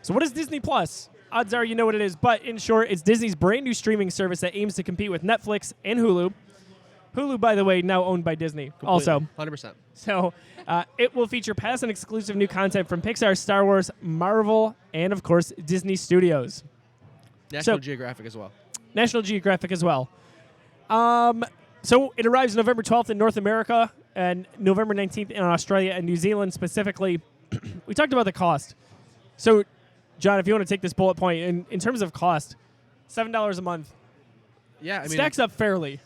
So what is Disney Plus? Odds are you know what it is, but in short, it's Disney's brand new streaming service that aims to compete with Netflix and Hulu. Hulu, by the way, now owned by Disney. Completely. Also. 100%. So it will feature past and exclusive new content from Pixar, Star Wars, Marvel, and, of course, Disney Studios. National Geographic as well. National Geographic as well. So it arrives November 12th in North America and November 19th in Australia and New Zealand specifically. We talked about the cost. So, John, if you want to take this bullet point, in terms of cost, $7 a month. Yeah, I mean, stacks up fairly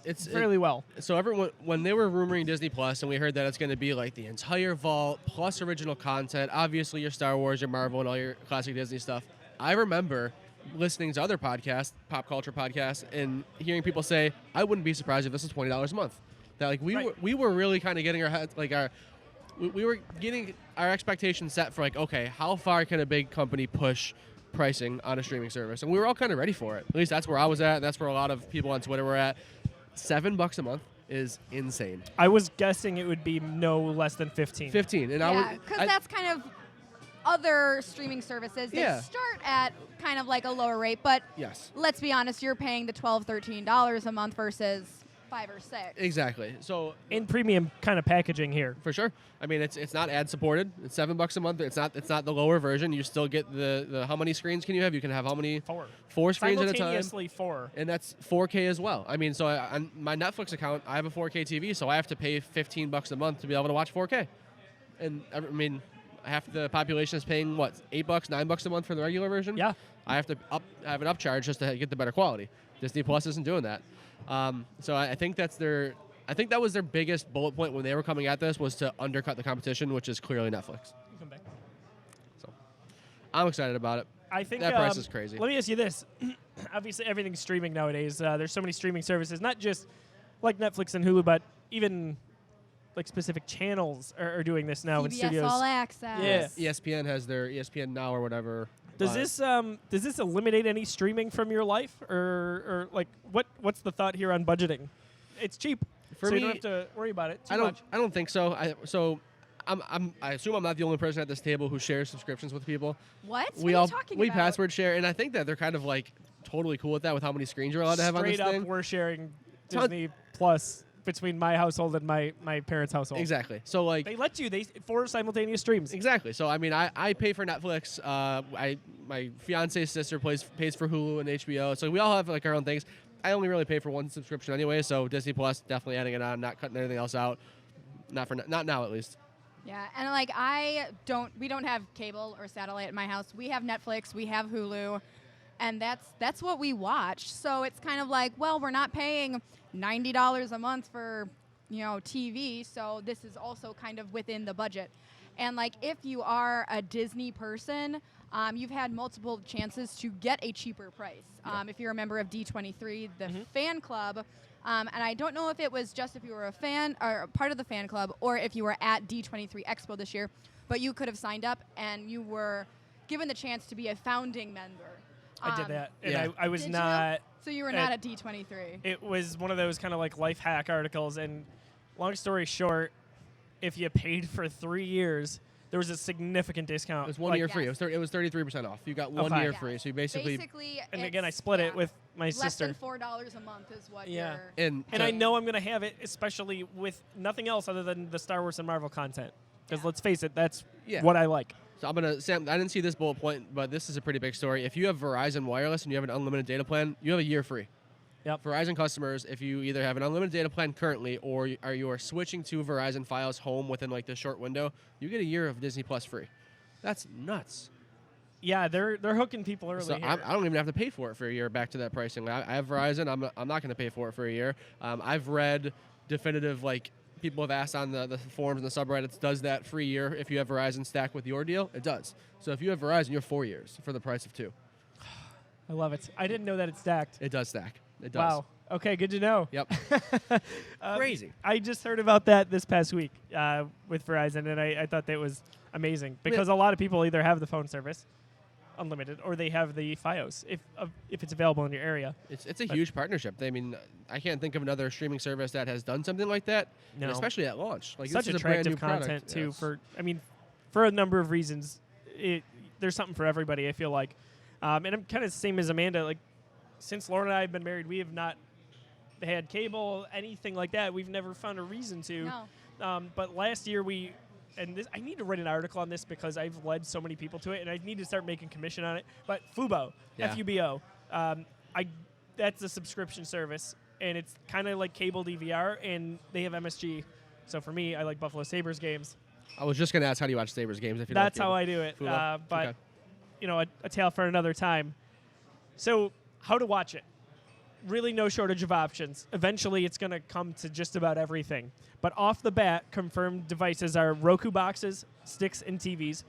well. So everyone, when they were rumoring Disney Plus, and we heard that it's going to be like the entire vault plus original content, obviously your Star Wars, your Marvel, and all your classic Disney stuff. I remember listening to other podcasts, pop culture podcasts, and hearing people say, "I wouldn't be surprised if this is $20 a month." That like we were really kind of getting our heads we were getting our expectations set for like, okay, how far can a big company push pricing on a streaming service? And we were all kind of ready for it. At least that's where I was at. That's where a lot of people on Twitter were at. $7 a month is insane. I was guessing it would be no less than 15. 15. And yeah, because that's kind of other streaming services. They start at kind of like a lower rate, but yes, let's be honest, you're paying the $12, $13 a month versus $5 or $6. Exactly. So in premium kind of packaging here. For sure. I mean, it's not ad supported. It's $7 a month. It's not the lower version. You still get the how many screens can you have? You can have how many? Four screens at a time. Simultaneously 4. And that's 4K as well. I mean, so on my Netflix account, I have a 4K TV, so I have to pay $15 a month to be able to watch 4K. And I mean, half the population is paying what, $8, $9 a month for the regular version? Yeah. I have to have an upcharge just to get the better quality. Disney Plus isn't doing that. So I think that was their biggest bullet point when they were coming at this, was to undercut the competition, which is clearly Netflix. Come back. So I'm excited about it. I think that price is crazy. Let me ask you this. Obviously, everything's streaming nowadays. There's so many streaming services, not just like Netflix and Hulu, but even like specific channels are doing this now in CBS studios. All Access. Yeah. ESPN has their ESPN Now or whatever. Does this eliminate any streaming from your life, or like what's the thought here on budgeting? It's cheap, so you don't have to worry about it too much. I don't think so. I assume I'm not the only person at this table who shares subscriptions with people. What? We what are you talking we about? password share, and I think that they're kind of like totally cool with that, with how many screens you're allowed to have on this Straight up, thing. we're sharing Disney Plus between my household and my parents' household. Exactly. So like they let you 4 simultaneous streams. Exactly. So I mean, I pay for Netflix. My fiance's sister pays for Hulu and HBO. So we all have like our own things. I only really pay for one subscription anyway. So Disney Plus, definitely adding it on, not cutting anything else out. Not now at least. Yeah, and like we don't have cable or satellite at my house. We have Netflix, we have Hulu, and that's what we watch. So it's kind of like, well, we're not paying $90 a month for, TV, so this is also kind of within the budget. And like if you are a Disney person, you've had multiple chances to get a cheaper price. If you're a member of D23, the fan club, and I don't know if it was just if you were a fan or part of the fan club or if you were at D23 Expo this year, but you could have signed up and you were given the chance to be a founding member. I did that, and yeah. I was Did not. you? So you were not at D23. It was one of those kind of like life hack articles, and long story short, if you paid for 3 years, there was a significant discount. It was 1 year free. It was 33% off. You got 1 year free. So you basically and again, I split it with my sister. Less than $4 a month is what you're... And I know I'm going to have it, especially with nothing else other than the Star Wars and Marvel content. Because let's face it, that's what I like. So Sam, I didn't see this bullet point, but this is a pretty big story. If you have Verizon Wireless and you have an unlimited data plan, you have a year free. Yep. Verizon customers, if you either have an unlimited data plan currently or you are switching to Verizon Fios Home within like this short window, you get a year of Disney Plus free. That's nuts. Yeah, they're hooking people early. So here. I don't even have to pay for it for a year. Back to that pricing. I have Verizon. I'm not going to pay for it for a year. I've read definitive people have asked on the forums and the subreddits, does that free year if you have Verizon stack with your deal? It does. So if you have Verizon, you have 4 years for the price of 2. I love it. I didn't know that it stacked. It does stack. It does. Wow. Okay, good to know. Yep. Crazy. I just heard about that this past week with Verizon, and I thought that was amazing because a lot of people either have the phone service, unlimited, or they have the Fios if it's available in your area. It's a huge partnership. I mean, I can't think of another streaming service that has done something like that, and especially at launch. Like such this is attractive a brand new content product. too. For a number of reasons, there's something for everybody. I feel like, and I'm kind of the same as Amanda. Like, since Lauren and I have been married, we have not had cable, anything like that. We've never found a reason to. No. But last year I need to write an article on this because I've led so many people to it, and I need to start making commission on it. But Fubo, Fubo, that's a subscription service, and it's kind of like cable DVR, and they have MSG. So for me, I like Buffalo Sabres games. I was just going to ask, how do you watch Sabres games? If you That's how I do it. But, okay. A tale for another time. So how to watch it. Really no shortage of options. Eventually, it's going to come to just about everything. But off the bat, confirmed devices are Roku boxes, sticks, and TVs.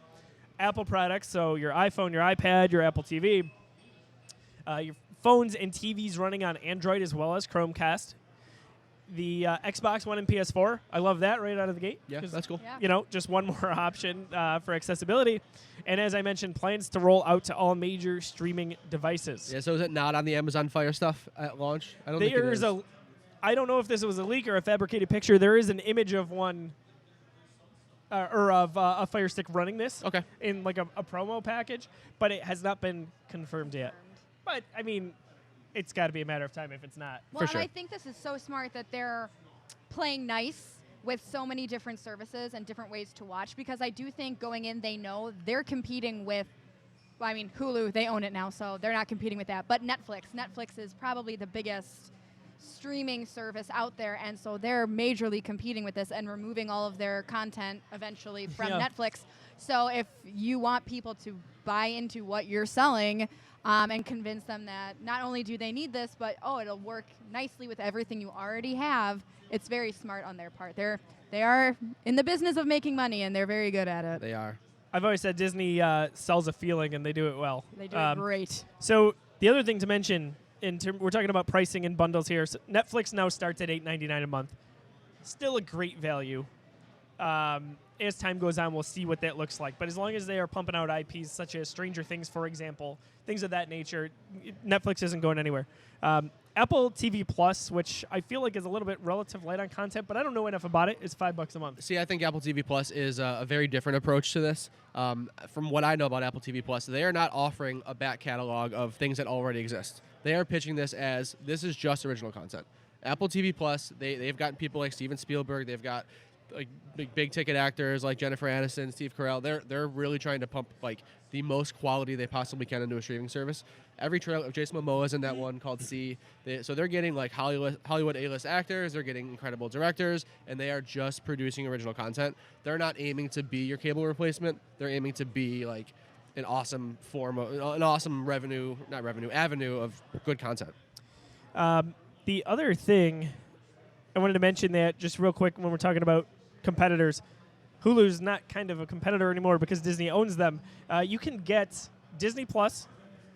Apple products, so your iPhone, your iPad, your Apple TV. Your phones and TVs running on Android as well as Chromecast. The Xbox One and PS4. I love that right out of the gate. Yeah, that's cool. Yeah. Just one more option for accessibility. And as I mentioned, plans to roll out to all major streaming devices. Yeah, so is it not on the Amazon Fire stuff at launch? I don't think it is. I don't know if this was a leak or a fabricated picture. There is an image of one or of a Fire Stick running this in like a promo package, but it has not been confirmed yet. But, I mean, it's got to be a matter of time if it's not. Well, and I think this is so smart that they're playing nice with so many different services and different ways to watch, because I do think going in, they know they're competing with, well, I mean, Hulu, they own it now, so they're not competing with that. But Netflix is probably the biggest streaming service out there, and so they're majorly competing with this and removing all of their content eventually from Netflix. So if you want people to buy into what you're selling, and convince them that not only do they need this, but it'll work nicely with everything you already have. It's very smart on their part. They are in the business of making money, and they're very good at it. They are. I've always said Disney sells a feeling, and they do it well. They do it great. So the other thing to mention, we're talking about pricing and bundles here. So Netflix now starts at $8.99 a month. Still a great value. As time goes on, we'll see what that looks like. But as long as they are pumping out IPs such as Stranger Things, for example, things of that nature, Netflix isn't going anywhere. Apple TV Plus, which I feel like is a little bit relative light on content, but I don't know enough about it, is $5 a month. See, I think Apple TV Plus is a very different approach to this. From what I know about Apple TV Plus, they are not offering a back catalog of things that already exist. They are pitching this as, this is just original content. Apple TV Plus, they've gotten people like Steven Spielberg, they've got like big ticket actors like Jennifer Aniston, Steve Carell. They're really trying to pump like the most quality they possibly can into a streaming service. Every trailer, Jason Momoa's in that one called C. So they're getting like Hollywood A-list actors. They're getting incredible directors, and they are just producing original content. They're not aiming to be your cable replacement. They're aiming to be like an awesome avenue of good content. The other thing I wanted to mention that just real quick when we're talking about competitors, Hulu's not kind of a competitor anymore because Disney owns them. You can get Disney Plus,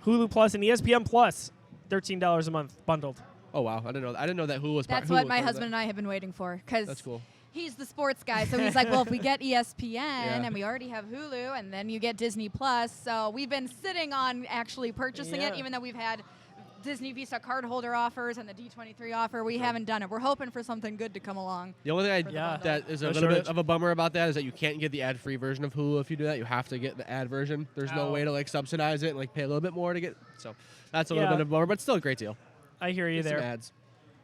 Hulu Plus, and ESPN Plus, $13 a month bundled. Oh wow, I didn't know that Hulu was. That's what my husband and I have been waiting for, because that's cool. He's the sports guy, so he's like, well, if we get ESPN and we already have Hulu, and then you get Disney Plus, so we've been sitting on actually purchasing it, even though we've had Disney Visa cardholder offers and the D23 offer. We haven't done it. We're hoping for something good to come along. The only thing that is a little bit of a bummer about that is that you can't get the ad-free version of Hulu if you do that. You have to get the ad version. There's no way to like subsidize it and like pay a little bit more to get. So that's a little bit of a bummer, but still a great deal. I hear you Get there. some ads.